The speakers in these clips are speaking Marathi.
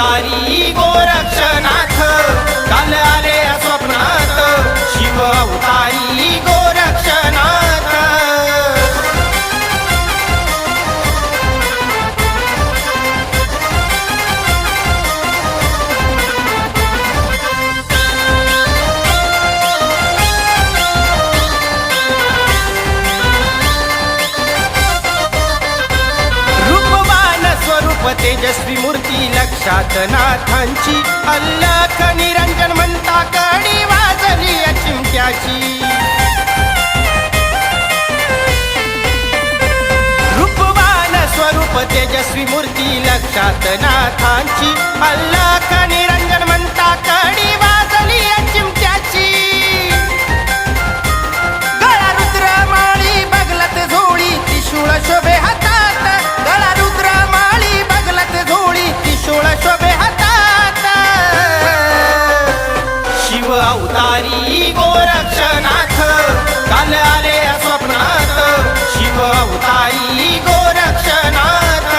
अवतारी गोरक्षनाथ काल आले स्वप्नात शिव अवतारी गोरक्षनाथ तेजस्वी मूर्ती लक्षात नाथांची अल्लाख निरंजन म्हणता कडी वाजली या चिमट्याची रूपवान स्वरूप तेजस्वी मूर्ती लक्षात नाथांची अल्लाख निरंजन म्हणता कडी वाजली या चिमट्याची गळा रुद्र माळी बगलत झोळी त्रिशूळ शोभे हातात गळा रुद्र झोळी त्रिशूळ शोभे हातात शिव अवतारी गोरक्षनाथ काल आले स्वप्नात शिव अवतारी गोरक्षनाथ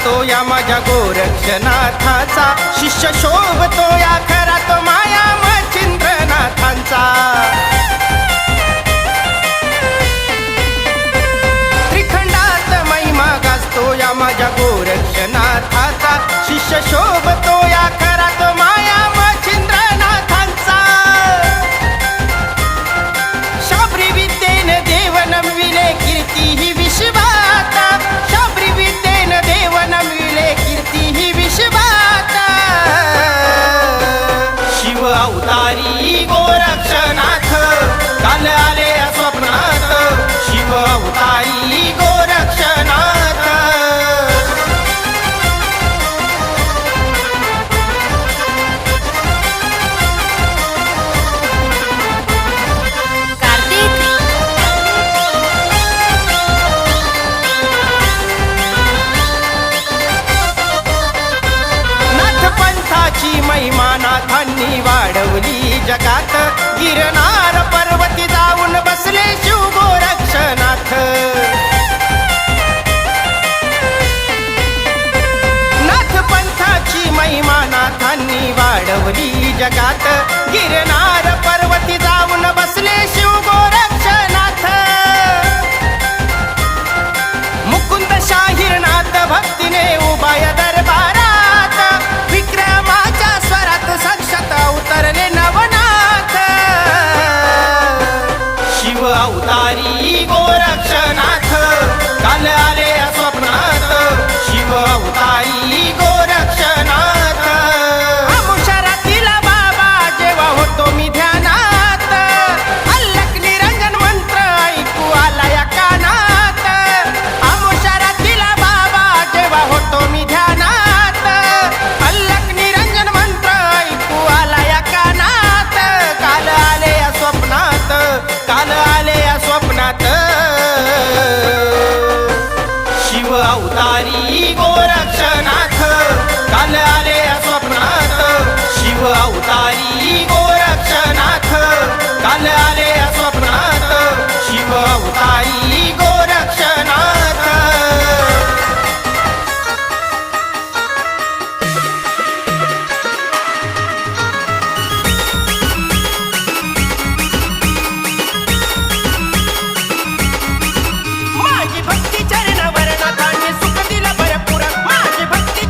तो या माझ्या गोरक्षनाथाचा शिष्य शोभतो या खरा तो माया मच्छिंद्रनाथांचा त्रिखंडात महिमा गाजतो या माझ्या गोरक्षनाथाचा शिष्य शोभतो या खरा तो माया मच्छिंद्रनाथांचा शाबरी विद्येने देव नमविले कीर्ती ही विश्वात शाबरी विद्येने देव नमविले कीर्ती ही विश्वात शिव अवतारी गोरक्षनाथ काल आले स्वप्नात शिव अवतारी गोरक्षनाथ महिमा नाथांनी वाढवली जगात गिरनार पर्वती जाऊन बसले शिव गोरक्षनाथ नाथ पंथाची महिमा नाथांनी वाढवली जगात गिरनार पर्वती जाऊन बसले शिव गोरक्षनाथ मुकुंद शाहीरनाथ भक्तीने उभाय दरबारात विक्रमाच्या स्वरात साक्षात उतरले नवनाथ शिव अवतारी गोरक्षनाथ काल आले स्वप्नात शिव अवतारी गोरक्षनाथ अमुशरातील बाबा जेव्हा होतो मी ध्यानात अल्लख निरंजन मंत्र ऐकू आला या कानात अमुशरातील बाबा जेव्हा होतो मी ध्यानात अल्लख निरंजन मंत्र ऐकू आला या कानात काल आले या स्वप्नात काल आले या स्वप्नात शिव अवतारी गोरक्षनाथ काल आले या स्वप्नात शिव अवतारी गोरक्षनाथ काल आले या स्वप्नात शिव अवतारी गोरक्षनाथ माझी भक्ती चरण वरनाथांनी सुख दिलं भरपूर माझी भक्ती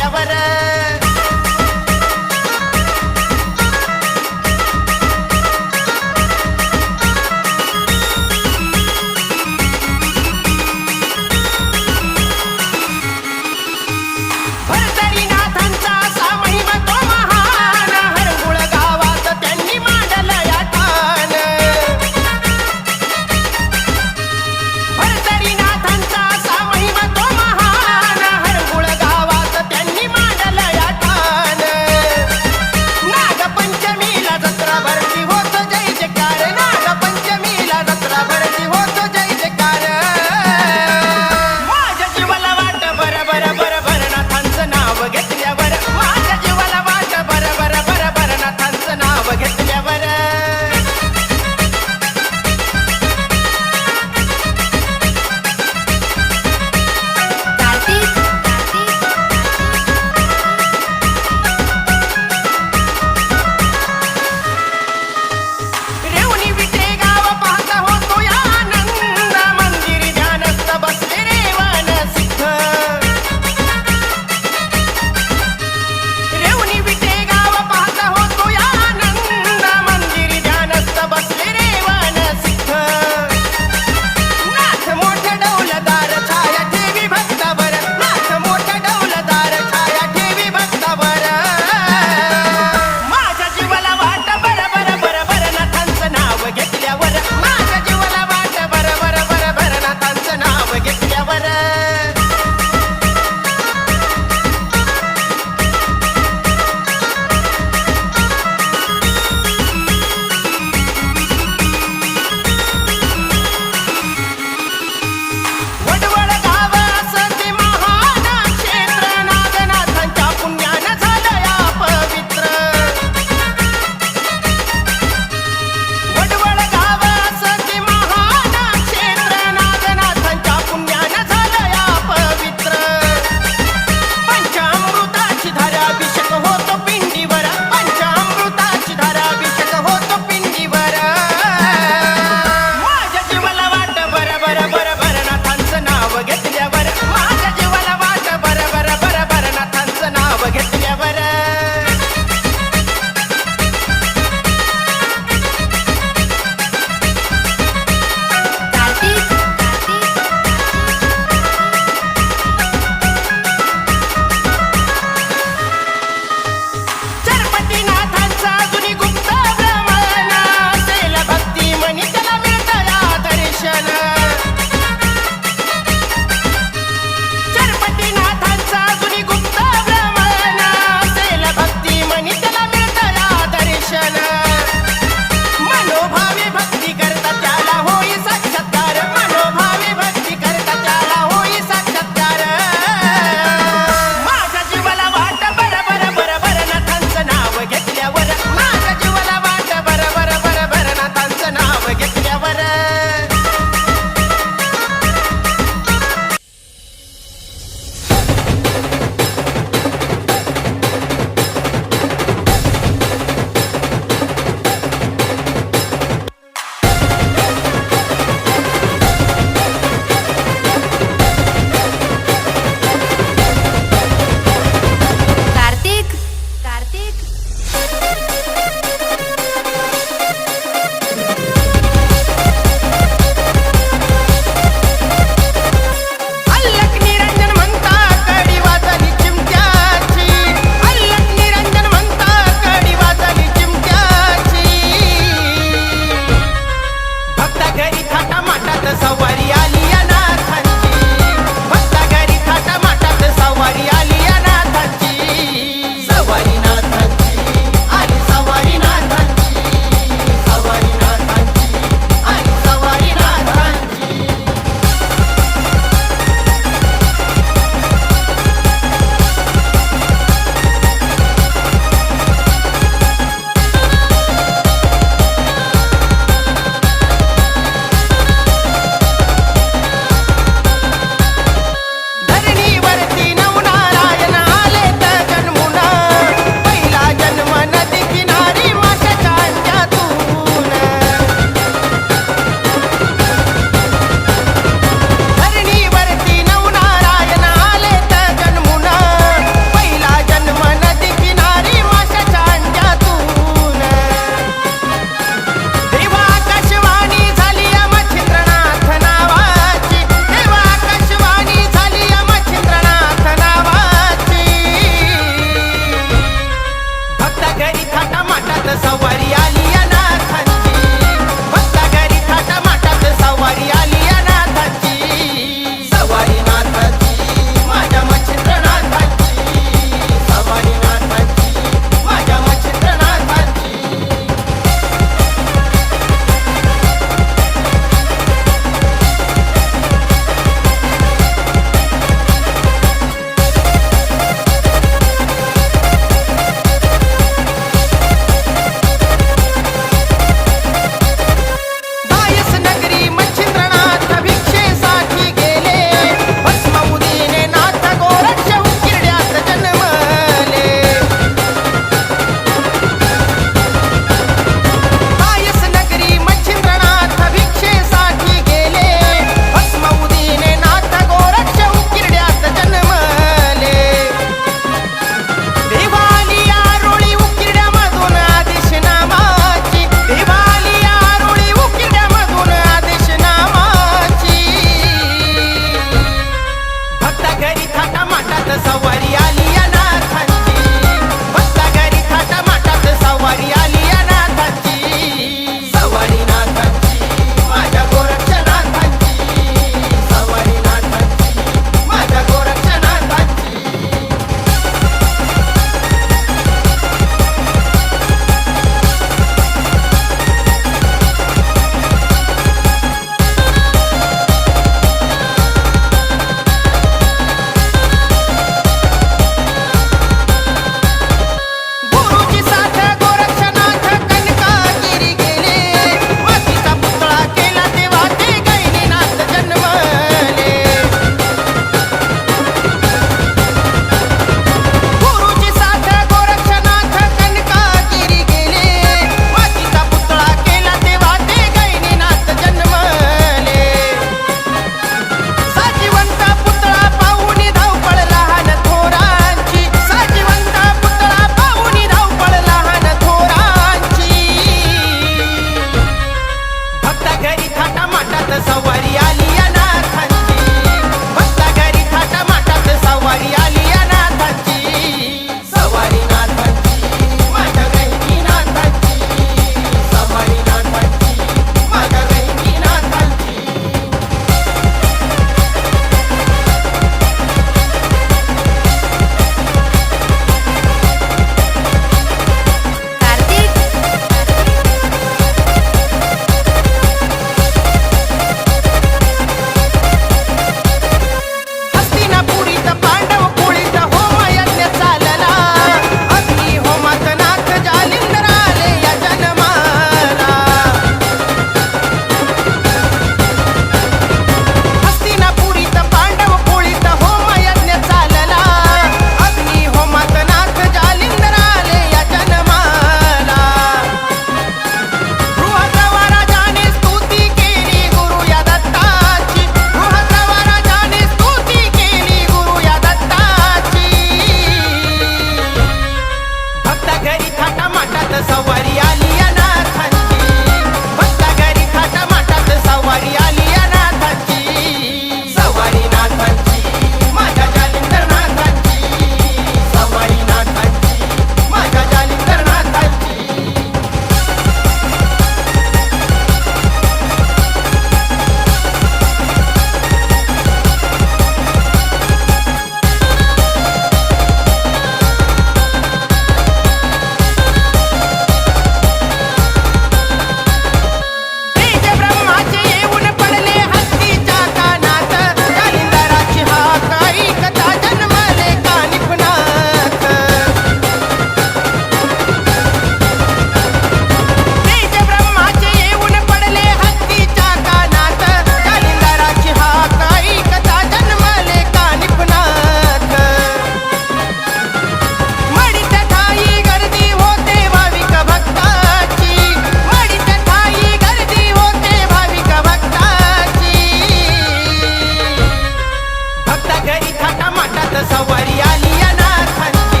माटात सवारी आली या नाथांची,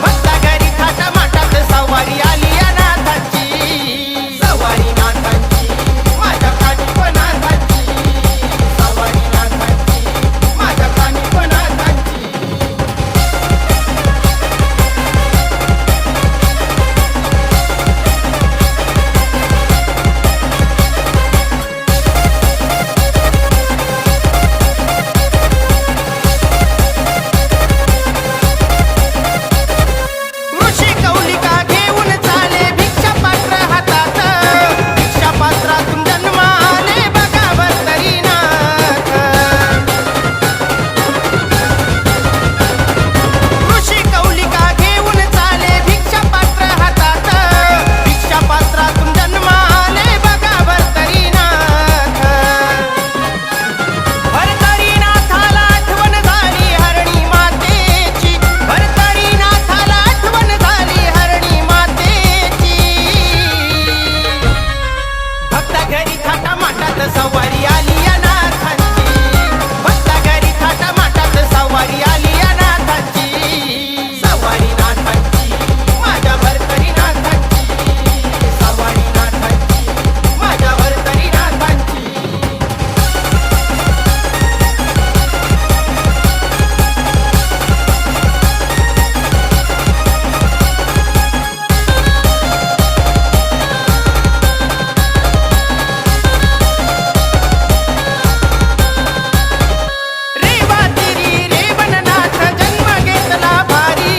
भक्ता घरी थाटामाटात सवारी आली या नाथांची, सवारी नाथांची माझ्या काणीपनाथांची, सवारी नाथांची माझ्या काणीपनाथांची. ऋषी कौलिका घेऊन चाले भिक्षा पात्र हातात, भिक्षा पात्रातून जन्म आले बघावर तरी नाथ. ऋषी कौलिका घेऊन चाले भिक्षा पात्र हातात, भिक्षा पात्रातून जन्म आले बघावर तरी नाथ. भरतरी नाथाला आठवण झाली हरणी मातेची, भरतरी नाथाला आठवण झाली हरणी मातेची, भक्ता घरी थाटामाटात सवारी आली या नाथांची, भक्ता घरी थाटामाटात सवारी आली या नाथांची, सवारी नाथांची माझ्या भरतरी नाथांची, सवारी नाथांची माझ्या भरतरी नाथांची. रेवातिरी रेवणनाथ जन्म घेतला भारी,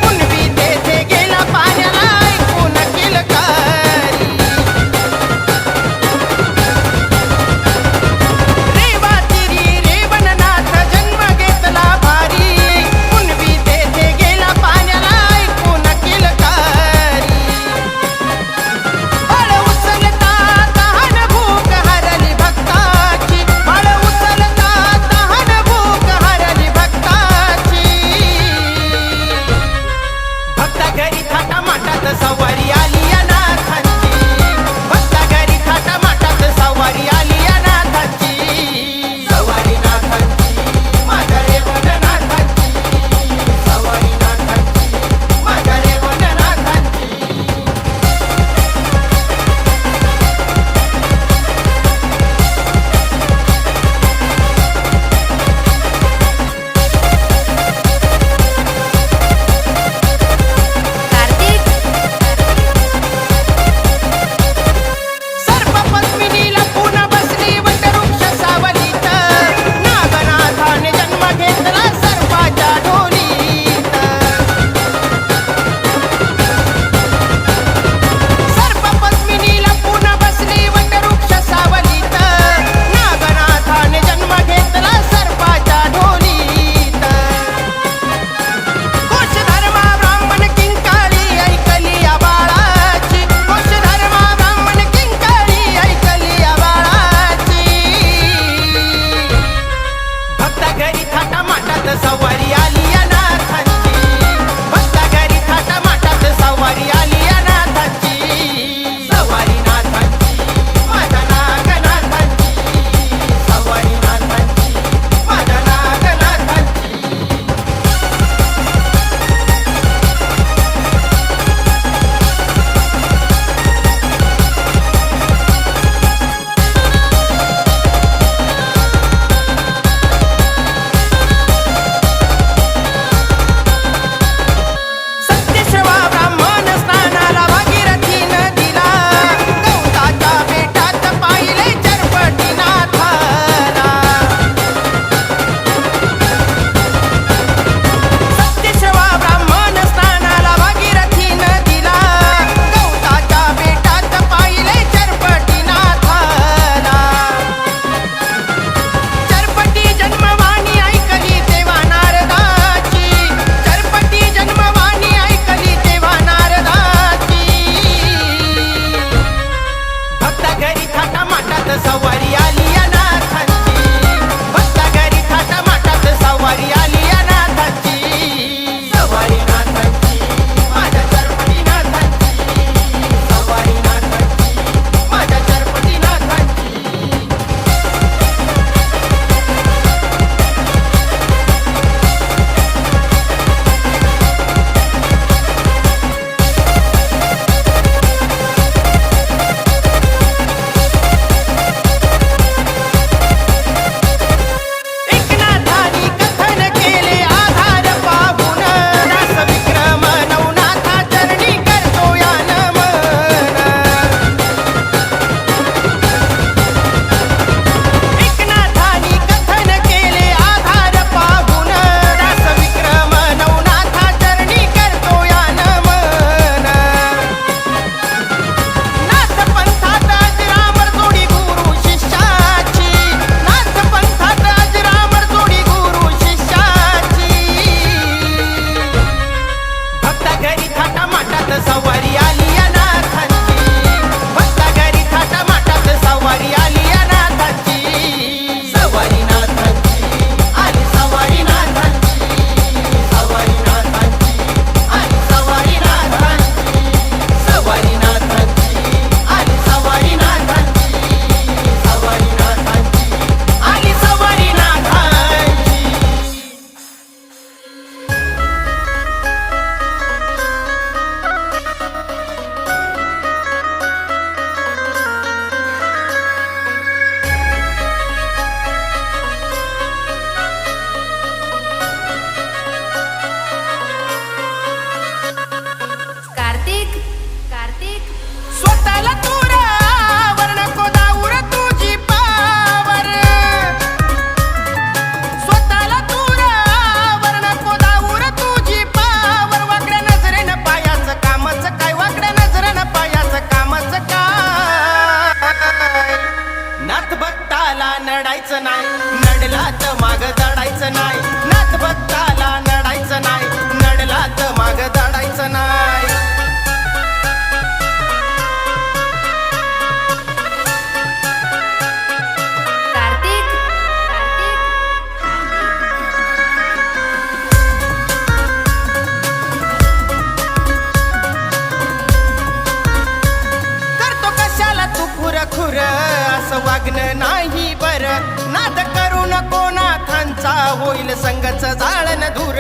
पुनवी तेथे गेला पाण्याला ऐकून किलकारी. रेवातिरी रेवणनाथ जन्म घेतला भारी, पुनवी तेथे गेला पाण्याला ऐकून किलकारी. फळ उचलता तहान भूक हरली भक्ताची, फळ उचलता तहान भूक हरली भक्ताची, भक्ता घरी थाटामाटात सवारी आली या नाथांची, भक्ता घरी थाटामाटात सवारी आली या नाथांची, सवारी नाथांची माझ्या रेवणनाथांची, सवारी नाथांची माझ्या रेवणनाथांची. सर्प पद्मिनीला पुन्हा बसली वटवृक्ष सावलीत, नागनाथाने जन्म घेतला सर्पाच्या ढोलीत. सर्प पद्मिनीला पुन्हा बसली वटवृक्ष सावलीत, नागनाथाने जन्म घेतला सर्पाच्या ढोलीत. कोश धर्मा ब्राह्मण किंकाळी ऐकली या बाळाची, कोश धर्मा ब्राह्मण किंकाळी ऐकली या बाळाची, भक्ता घरी थाटामाटात सवारी आली या नाथांची, भक्ता घरी थाटामाटात सवारी आली या नाथांची, सवारी नाथांची माझ्या नागनाथांची, सवारी नाथांची माझ्या नागनाथांची. वागणं नाही बरं. नाद करू नको नाथांचा, होईल संगच जाळन दूर.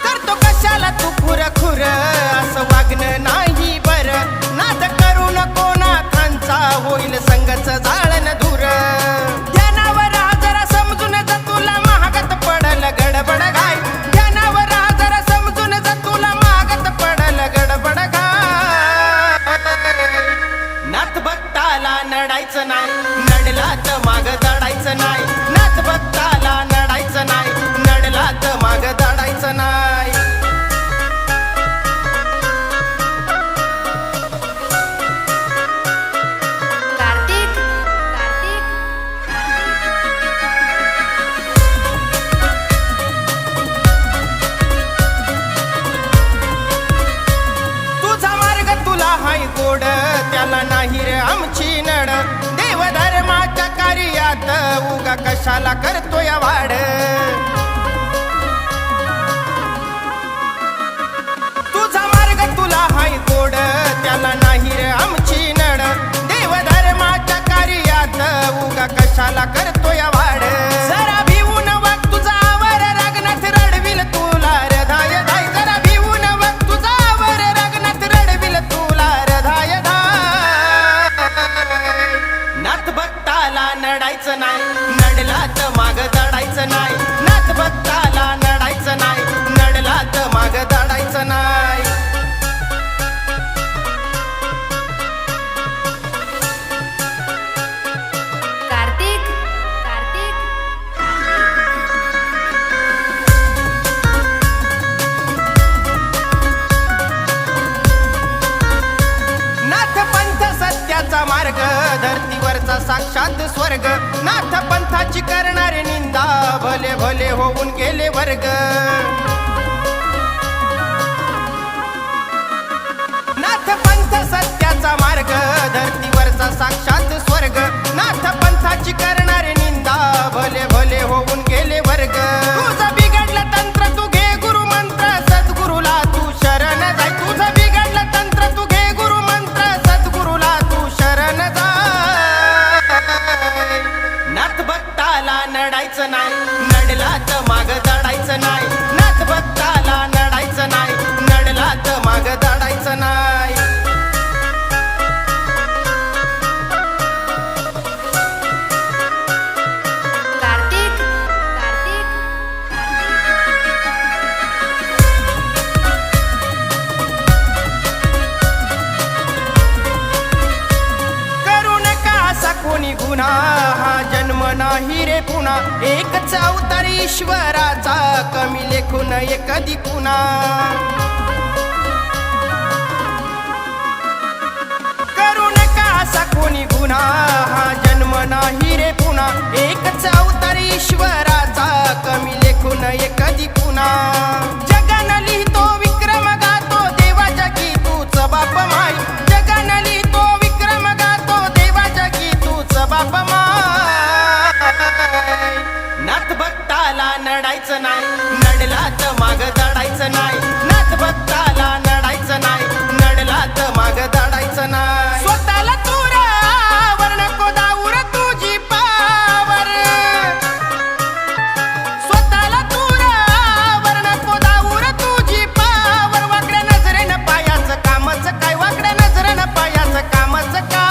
करतो कशाला तू खुर खुर, असं वागणं नाही बरं. नाद करू नको नाथांचा, होईल संगच जाळन दूर. ध्यानावर राहा जरा समजून जा, तुला महागात पडल गडबड घाय. ध्यानावर राहा जरा समजून जा, तुला महागात पडल गडबड घाय. नाथ भक्ताला नडायचं नाही, नडला तर माग दडायचं नाही. नाथ भक्ताला नडायचं नाही, नडला तर माग दडायचं नाही. गोड त्याला नाही रे आमची नड. देवधर्माच्या कार्यात उगा कशाला करतोय वाढ. तुझा मार्ग तुला हाय गोड, त्याला नाही रे आमची नड. देवधर्माच्या कार्यात उगा कशाला करतोय वाढ. जरा भिवून वाग तुझा आवर, रागनाथ रडविल तुला हृदय धाय. जरा भिवून वाग तुझा आवर, रागनाथ रडविल तुला. नाथ भक्ताला नडायचं नाही, नडला तर माग दडायचं नाही. नाथ भक्ताला नडायचं नाही, नडला तर माग दडायचं नाही. कार्तिक नाथ पंथ सत्याचा मार्ग, धरतीवरचा साक्षात स्वर्ग. नाथ पंथाची करणारे निंदा, भले भले होऊन गेले वर्ग. नाथ पंथ सत्याचा मार्ग, धरतीवरचा साक्षात स्वर्ग. नाथ पंथाची करणारे निंदा, भले भले होऊन गेले वर्ग. तुझं बिघडलं तंत्र तू घे गुरु मंत्र, सद्गुरुला तू शरण जाय. तुझं बिघडलं तंत्र तू घे गुरु मंत्र, सद्गुरुला तू शरण जाय. नाथ भक्ताला नडायचं नाही, नडला तर माग दडायचं नाही. नाथ भक्ताला नडायचं नाही, नडला तर माग दडायचं नाही. कार्तिक करू नका असा कोणी गुन्हा, हा जन्म नाही रे पुन्हा. एकच अवतार ईश्वराचा, कमी लेखून कधी पुन्हा. करू नका असा कोणी गुन्हा, हा जन्म नाही रे पुन्हा. एकच अवतार ईश्वराचा, कमी लेखून कधी पुन्हा. जगानं लिहितो विक्रम गातो, देवाच्या की तूच बाप माय. जगानं लिहितो विक्रम गातो, देवाच्या की तूच बाप माय. नाथ भक्ताला नडायचं नाही, नडला तर माग दडायचं नाही. नाथ भक्ताला नडायचं नाही, नडला तर माग दडायचं नाही. स्वतःला तूर आवर नको दाऊर तुझी पावर. स्वतःला तूर आवर नको दाऊर तुझी पावर. वाकड्या नजरेनं पायाचं कामच काय, वाकड्या नजरेनं पायाचं कामच काय.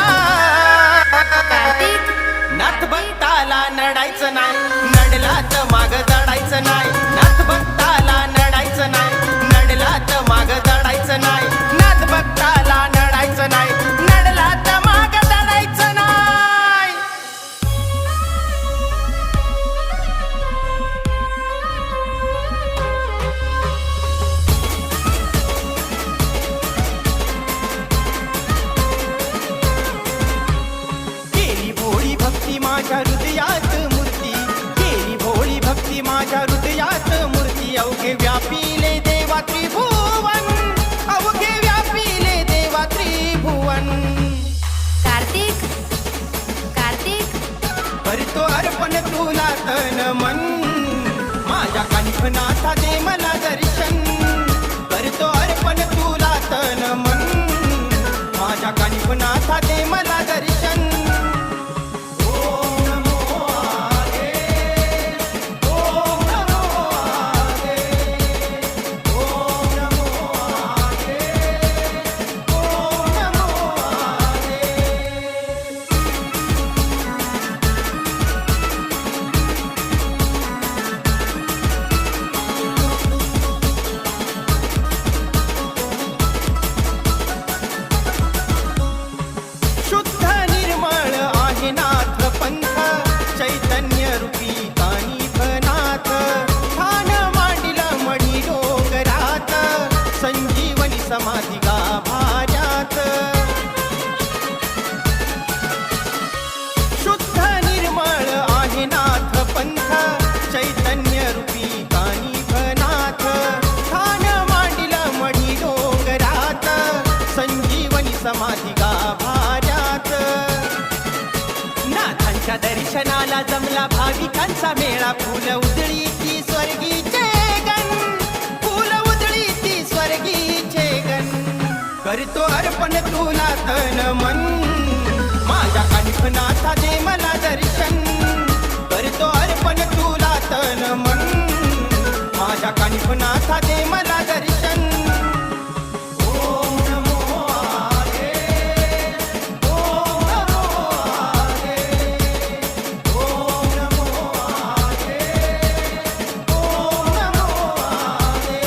नाथ भक्ताला नडायचं नाही, नडला तर माग दडायचं नाही. नाथ भक्ताला नडायचं नाही, नडला तर माग दडायचं नाही. नाथ भक्ताला नडायचं नाही, नडला तर माग दडायचं नाही. केली भोळी भक्ती माझ्या हृदयात मूर्ती, केली भोळी भक्ती माझ्या हृदयात मूर्ती. अवघे व्यापिले देवा त्रिभुवन, अवघे व्यापिले देवा त्रिभुवन. कार्तिक करतो अर्पण तुला तन मन, माझ्या कंठनाथा दे मला दर्शन. करतो अर्पण तुला तन मन, माझ्या कानिफनाथा दे मला दर्शन. ओम नमो आगे, ओम नमो आगे, ओम नमो आगे, ओम नमो आगे. शुद्ध निर्मळ आहे नाथ पंथ, चैतन्य रूपी कानिफनाथ. ठाण मांडिलं मढी डोंगरात, संजीवनी समाधी गाभाऱ्यात. शुद्ध निर्मळ आहे नाथ पंथ, चैतन्य रूपी कानिफनाथ. ठाण मांडिलं मढी डोंगरात, संजीवनी समाधी गाभाऱ्यात. नाथांच्या दर्शनाला जमला भाविकांचा मेळा. फुल उधळी ती स्वर्गीचे गण, फुल उधळी ती स्वर्गीचे गण. करतो अर्पण तुला तन मन, माझ्या कानिफनाथा दे मला दर्शन. करतो अर्पण तुला तन मन, माझ्या कानिफनाथा दे मला दर्शन. ओम नमो आगे, ओम नमो आगे, ओम नमो आगे, ओम नमो आगे.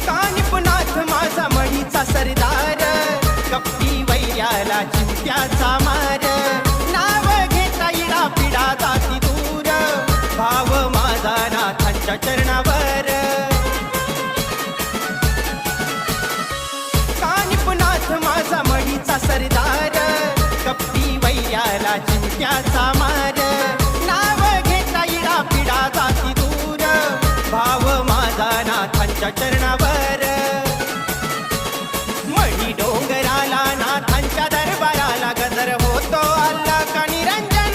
कानिफनाथ माझा मढीचा सरदार, कपटी वैर्याला चिमट्याचा मार. नाव घेता इडा पिडा जाती दूर, भाव माझा नाथांच्या चरणावर. कानिफनाथ माझा मढीचा सरदार, कपटी वैर्याला चिमट्याचा मार. नाव घेता इडा पिडा जाती दूर, भाव माझा नाथांच्या चरणावर. मढी डोंगराला नाथांच्या दरबाराला गजर होतो अल्लाह निरंजन,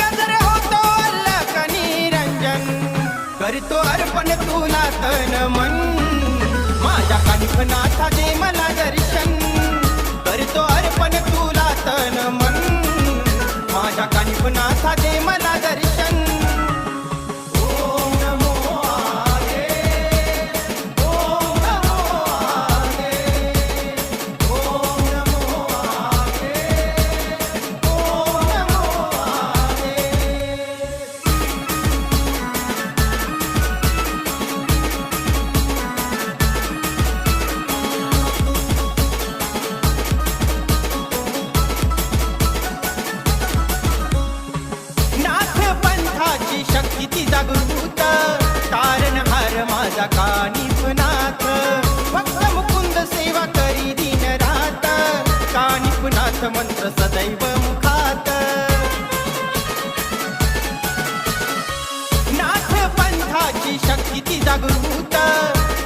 गजर होतो अल्लाह निरंजन. करतो अर्पण तुला तन मन, माझ्या कानिफनाथा दे मला दर्शन. करतो अर्पण तुला तन मन, माझ्या कानिफनाथा दे मला दर्शन. ओम नमो आगे, ओम नमो आगे, ओम नमो आगे, ओम नमो आगे. नाथ पंथाची शक्ती ती जागृत, तारणहार माझा कानिफनाथ. भक्त मुकुंद सेवा करी दिन रात, कानिफनाथ मंत्र सदैव मुखात. नाथ पंथाची शक्ती ती जागृत,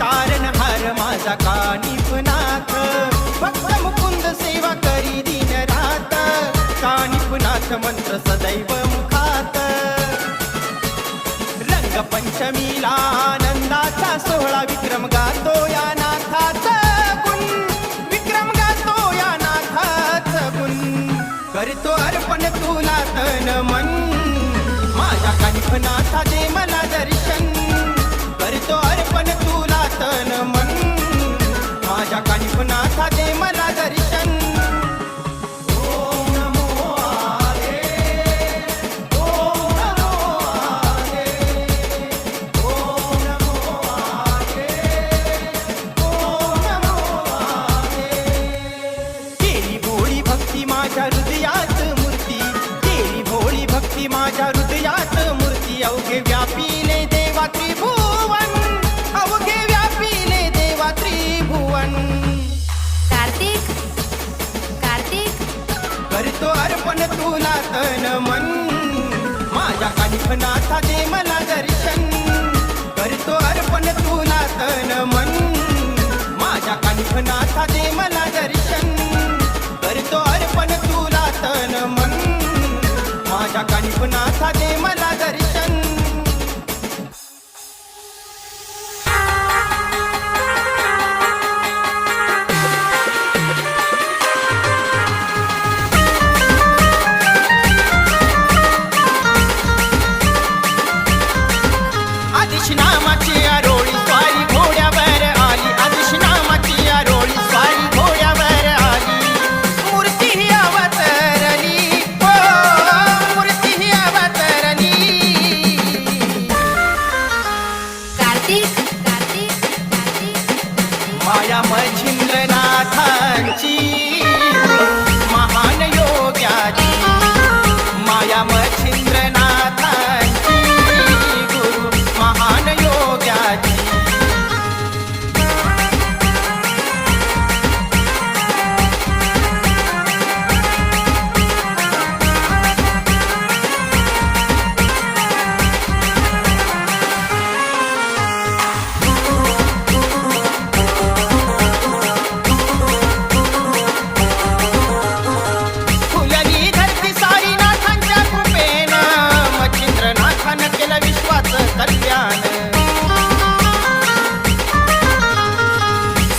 तारणहार माझा कानिफनाथ. भक्त मुकुंद सेवा करी दिन रात, कानिफनाथ मंत्र सदैव मुखात. रंगपंचमीला आनंदाचा सोहळा, विक्रम गातो या नाथाचा गुण, विक्रम गातो या नाथाचा गुण. करतो अर्पण तुला तन मन, माझ्या कानिफनाथा दे मला दर्शन. करतो अर्पण तुला तन मन, माझ्या कानिफनाथा दे मला दर्शन. ओम नमो आगे, ओम नमो आगे, ओम नमो आगे, ओम नमो आगे. केली भोळी भक्ती माझ्या हृदयात मूर्ती, केली भोळी भक्ती माझ्या हृदयात मूर्ती. अवघे व्यापिले देवा त्रिभुवन, अवघे व्यापिले देवा त्रिभुवन. कार्तिक कार्तिक करतो अर्पण तुला तन मन, माझ्या कानिफनाथा दे मला दर्शन. करतो अर्पण तुला तन मन, माझ्या कानिफनाथा दे मला दर्शन. तन मन माझ्या कानिपनाथा दे मला दर्शन आदिश नामाची आरोळी स्वारी घोड्यावर आली आदिश नामाची आरोळी स्वारी घोड्यावर आली मूर्ती ही अवतरली हो मूर्ती ही अवतरली कार्तिक कार्तिक कार्तिक माया मच्छिंद्रनाथांची महान योग्याची माया मच्छिंद्रनाथांची गुरु महान योग्याची फुलली धरती सारी नाथांच्या कृपेनं मच्छिंद्रनाथानं केलं विश्वाचं कल्याण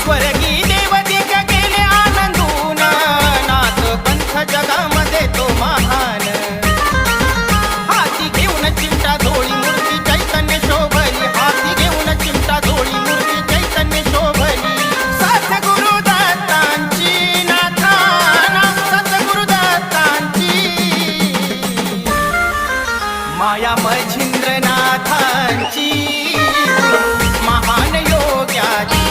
स्वर्गी देवदिक गेले आनंदून नाथ पंथ जगामध्ये तो महान हाती घेऊन चिमटा झोळी मूर्ती चैतन्य शोभली हाती घेऊन चिमटा झोळी मूर्ती चैतन्य शोभली सद्गुरु दत्तांची नाथाना सद्गुरु दत्तांची माया मच्छिंद्रनाथांची महान योग्याची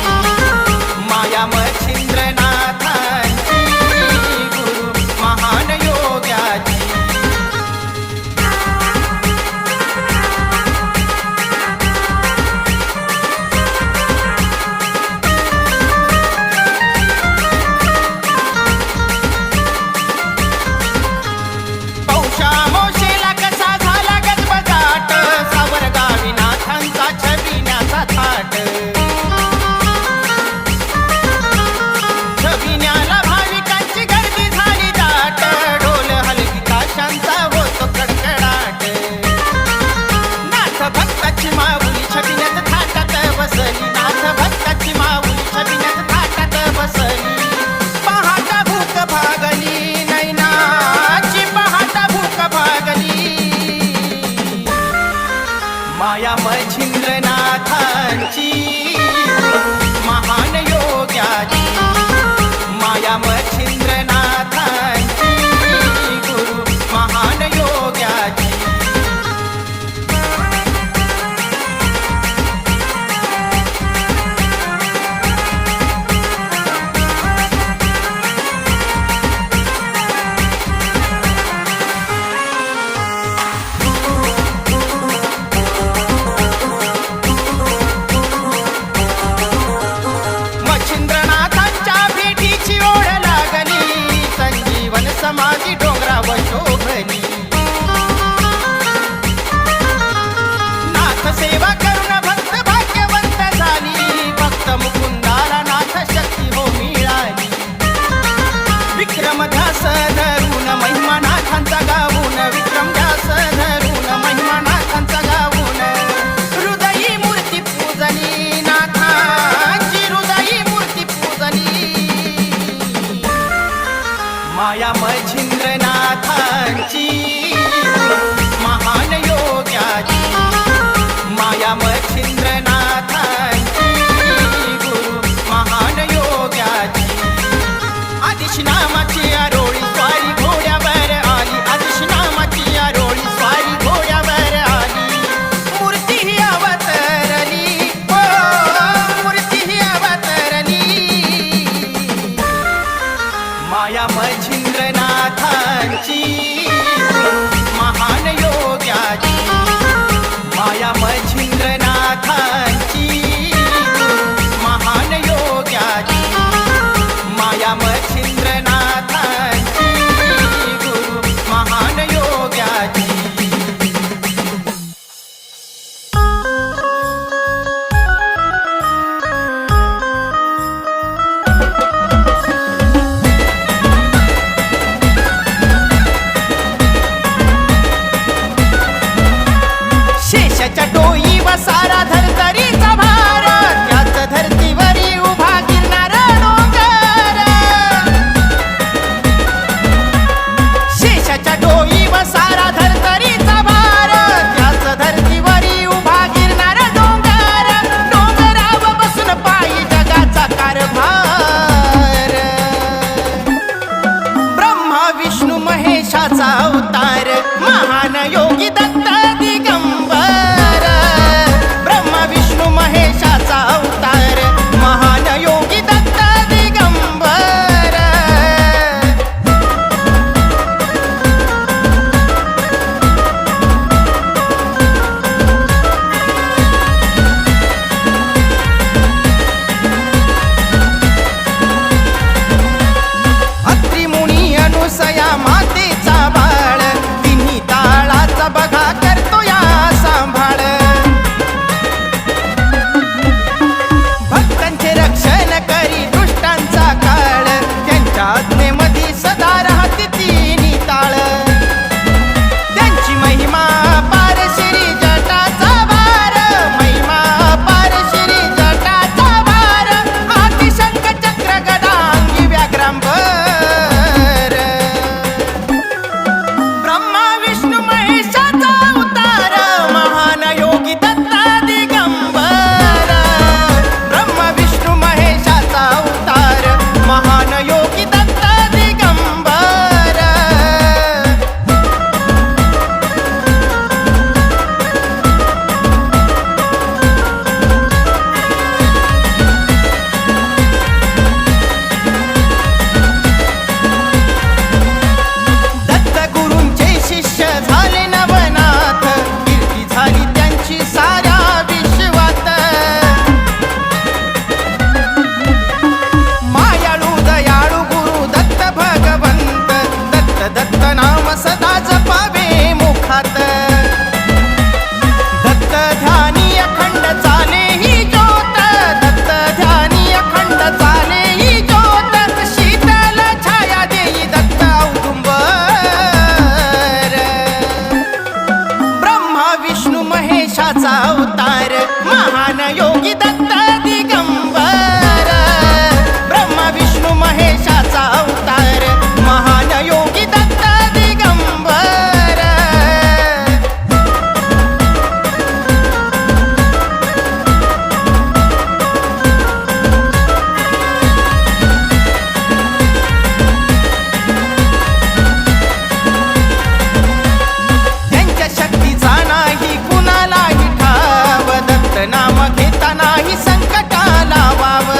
माया मच्छिंद्रनाथांची गुरु महान योग्याची पौषा मोशेला कसा झाला गजबजाट सावरगावी नाथांचा छबिण्याचा थाट छबिण्याला भाविकांची गर्दी झाली दाट ढोल हलकी ताशांचा होतो कडकडाट नाथ भक्ताची माऊली छबिण्यात थाटात बसली नाथ भक्ताची माऊली छबिण्यात थाटात बसली पहाटा भूक भागली नैनाची पहाटा भूक भागली माया मच्छिंद्रनाथांची महान योग्याची माया मच्छिंद्रनाथांची गुरु महान योग्याची महेशाचा अवतार महान योगी दत्त दिगंबर ब्रह्मा विष्णू महेशाचा अवतार महान योगी दत्त दिगंबर त्यांच्या शक्तीचा नाही कुणालाही ठाव दत्त नाम घेतानाही संकटाला वाव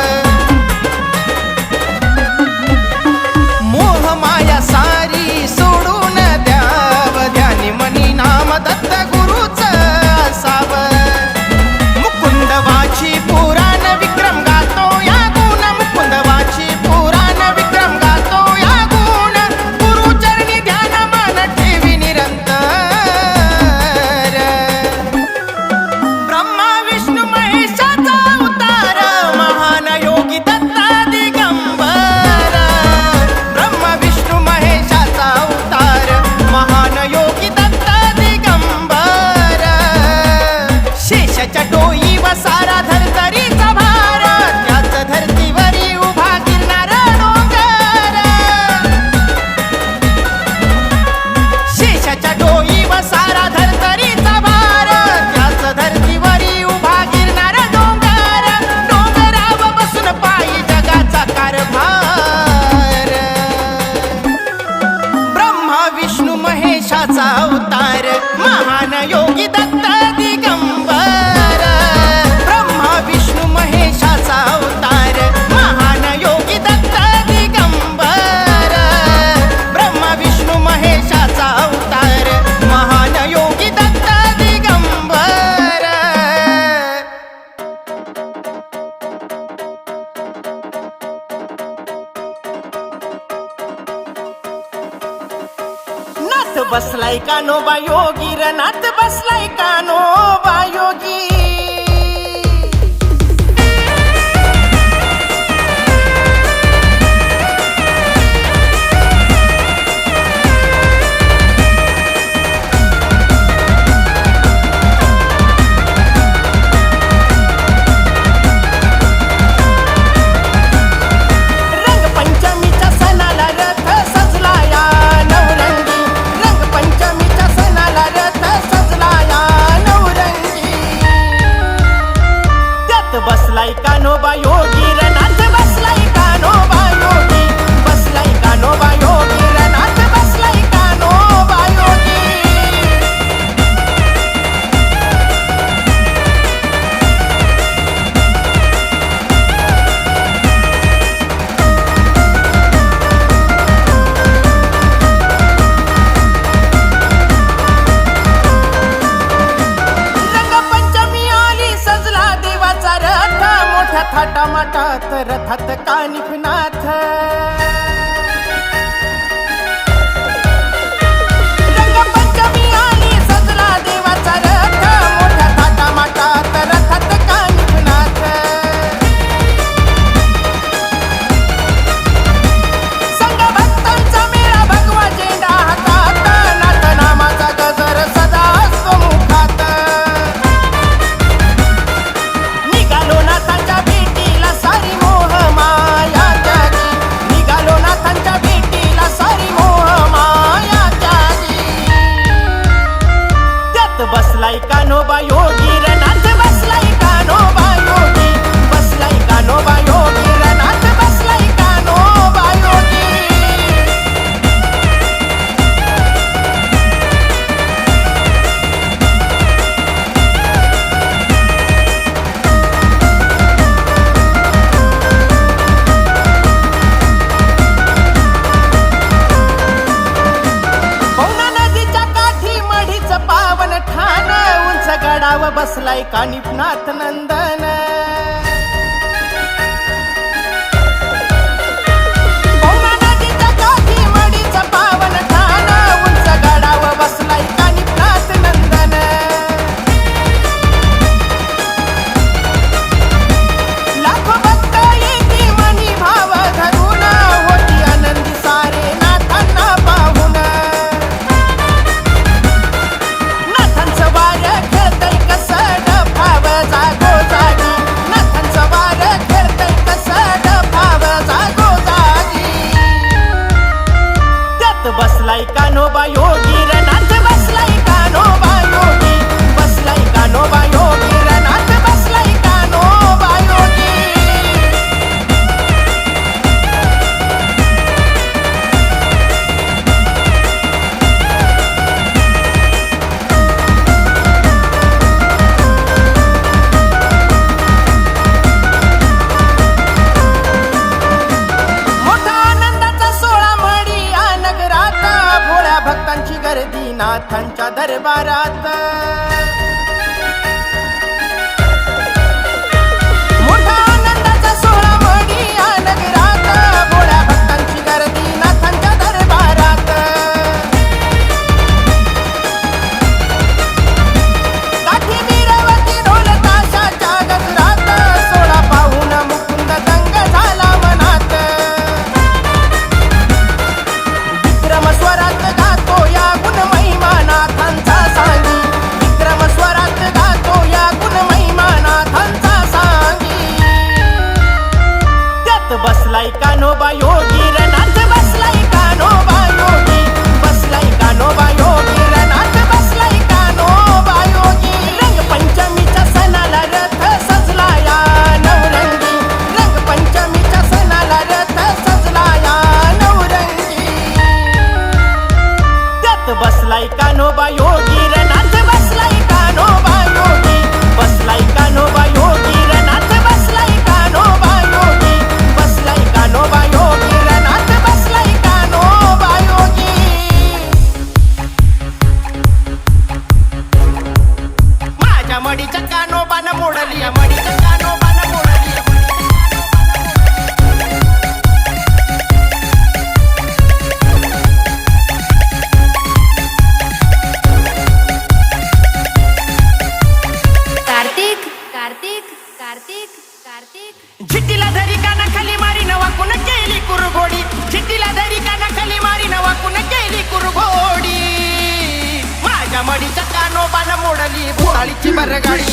मोह माया सारी सोडून द्याव ध्यानी मनी नाम दत्त गुरुच असाव मुकुंद वाची पुराण विक्रम गातो या गुण मुकुंद वाची पुराण विक्रम गातो या गुण गुरुचरणी ध्यान मान ठेवी निरंतर ब्रह्मा विष्णू महेशाचा अवतार महान योगी दत्त दिगंबर ब्रह्मा विष्णू महेशाचा अवतार महान योगी दत्त दिगंबर शेषाच्या डोई व सारा धरतरीचा भार त्याच धरतीवरी उभा गिरणार डोंगर शेषाच्या डोई व सारा धरतरीचा भार त्याच धरतीवरी उभा गिरणार डोंगर डोंगराव बसून पायी जगाचा कारभार ब्रह्मा विष्णू महेशाचा अवतार महान योगी दत्त दिगंबर ब्रह्मा विष्णू महेशाचा अवतार महान योगी दत्त दिगंबर ब्रह्मा विष्णू महेशाचा अवतार महान योगी दत्त दिगंबर नाथ बसलाय कानोबा योगी र नाथ बसलाय कानोबा योगी रंगपंचमीच्या सणाला रथ सजला या नवरंगी रंगपंचमीच्या सणाला रथ सजला या नवरंगी त्यात बसलाय कान्होबा योगी र नाथ बसलाय कान्होबा योगी बसलाय कान्होबा योगी र नाथ बसलाय कान्होबा योगी रंगपंचमी आली सजला देवाचा रथ मोठ्या थाटामाटात रथात कानिफनाथ रंगपंचमी आली सजला देवाचा रथ मोठ्या थाटामाटात रथात कानिफनाथ संग भक्तांचा मेळा भगवा झेंडा हातात नाथ नामाचा गजर सदा असतो मुखात निघालो नाथांच्या भेटीला सारी मोह माया त्यागी निघालो नाथांच्या भेटीला सारी मोह माया त्यागी त्यात बसलाय कान्होबा योगी र नाथ बसलाय कान्होबा योगी बसलाय कान्होबा योगी र नाथ बसलाय कान्होबा योगी पवना नदीच्या काठी मढीचं पावन ठाण उंच गडाव बसलाय कानिफनाथ नंदन पवना नदीच्या काठी मढीचं पावन ठाण उंच गडाव बसलाय कानिफनाथ नंदन लाखो भक्त येती मनी भाव धरून होती आनंदी सारे नाथांना पाहून नाथांचं वार खेळतय कसं दरबारात मोठा आनंदाचा सोहळा मणी या नगरात भोळ्या भक्तांची गर्दी नाथांच्या दरबारात काठी मिरवती ढोल ताशाच्या गजरात सोहळा पाहून मुकुंद दंग झाला मनात विक्रम स्वरात गातो या गुण महिमा नाथांचा सांगी विक्रम स्वरात गातो या गुण महिमा नाथांचा सांगी त्यात बसलाय कान्होबा योगी रनाथ बसलाय कान्होबा योगी बसलाय कान्होबा योगी रनाथ बसलाय कान्होबा योगी रंग पंचमीच्या सणाला रथ सजला या नवरंगी रंग पंचमीच्या सणाला रथ सजला या नवरंगी त्यात बसलाय कान्होबा योगी रनाथ बसलाय कान्होबा योगी बसलाय कान्होबा योगी रनाथ बसलाय कान्होबा योगी बसलाय कान्होबा योगी रनाथ बसलाय कान्होबा योगी माझ्या मडीच्या कान्होबानं मोडली या मडीच्या कान्होबानं मोडली या कार्तिक कार्तिक कार्तिक कार्तिक झिट्टीला धरी कानाखाली मारी नवाकून केली कुरघोडी झिट्टीला धरी कानाखाली मारी नवाकून केली कुरघोडी माझ्या मडीच्या कान्होबानं मोडली भुताळीची बरगाडी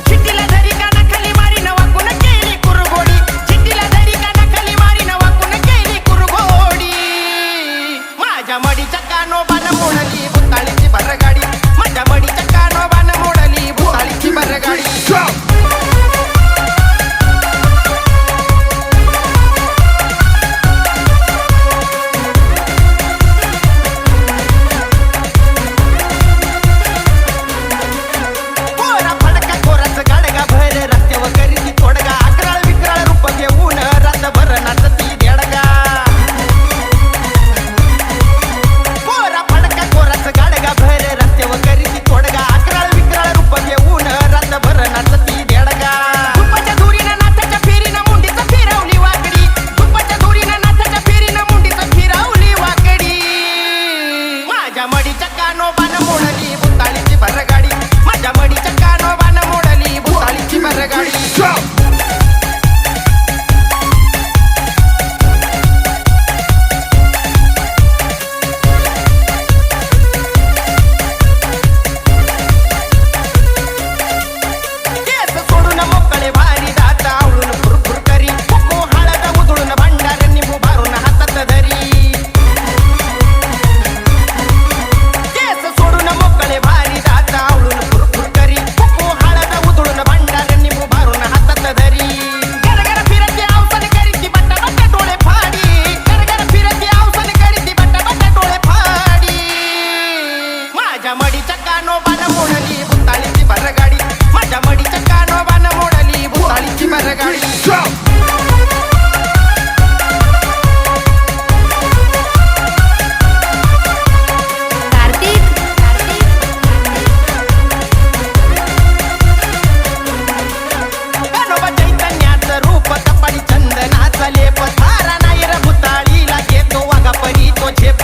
झिट्टीला धरी कानाखाली मारी नवाकून केली कुरघोडी झिट्टीला धरी कानाखाली मारी नवाकून केली कुरघोडी माझ्या मडीच्या कान्होबानं मोडली भुताळीची बरगाडी माझ्या मडीच्या कान्होबानं मोडली भुताळीची बरगाडी कोरा फडका कोराचं गाडगा भर रस्त्यावर करीती तोडगा अकराळ विकराळ रूप घेऊन रातभर नाचती देडगा कोरा फडका कोराचं गाडगा भर रस्त्यावर करीती तोडगा अकराळ विकराळ रूप घेऊन रातभर नाचती देडगा धुपाच्या धुरीनं नाथाच्या फेरीनं मुंडीचं फिरवली वाकडी धुपाच्या धुरीनं नाथाच्या फेरीनं मुंडीचं फिरवली वाकडी माझ्या मडीच्या कान्होबानं मोडली भुताळीची बरगाडी माझ्या मडीच्या कान्होबानं मोडली भुताळीची बरगाडी केस सोडून मोकळे भारी दात आवळून फुरफुर करी कुकू हळद उधळून भांडार निंबू भारून हातात धरी केस सोडून मोकळे भारी दात आवळून फुरफुर करी कुकू हळद उधळून भांडार निंबू भारून हातात धरी गरगर फिरती अवसन करीती बट्टा बट्टा डोळे फाडी गरगर फिरती अवसन करीती बट्टा बट्टा डोळे फाडी माझ्या मडीच्या कान्होबानं मोडली भुताळीची बरगाडी माझ्या मडीच्या कान्होबानं मोडली भुताळीची बरगाडी कार्तिक कान्होबा चैतन्याचं रूप कपाळी चंदनाचा लेप थारा नाही र भुताळीला घेतो वाघा परी तो झेप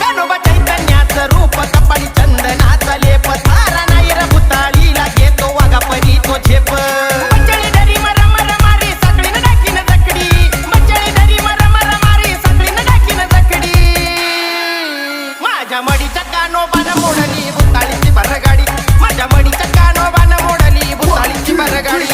कान्होबा चैतन्याचं रूप कपाळी चंदनाचा लेप थारा नाही र भुताळीला घेतो वाघा परी तो झेप बच्चळी धरी मर मर मारी साखळीनं डाकीनं जखडी बच्चळी धरी मर मर मारी साखळीनं डाकीनं जखडी माझ्या मडीच्या कान्होबानं मोडली भुताळीची बरगाडी माझ्या मडीच्या कान्होबानं मोडली भुताळीची बरगाडी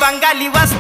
बंगाली वस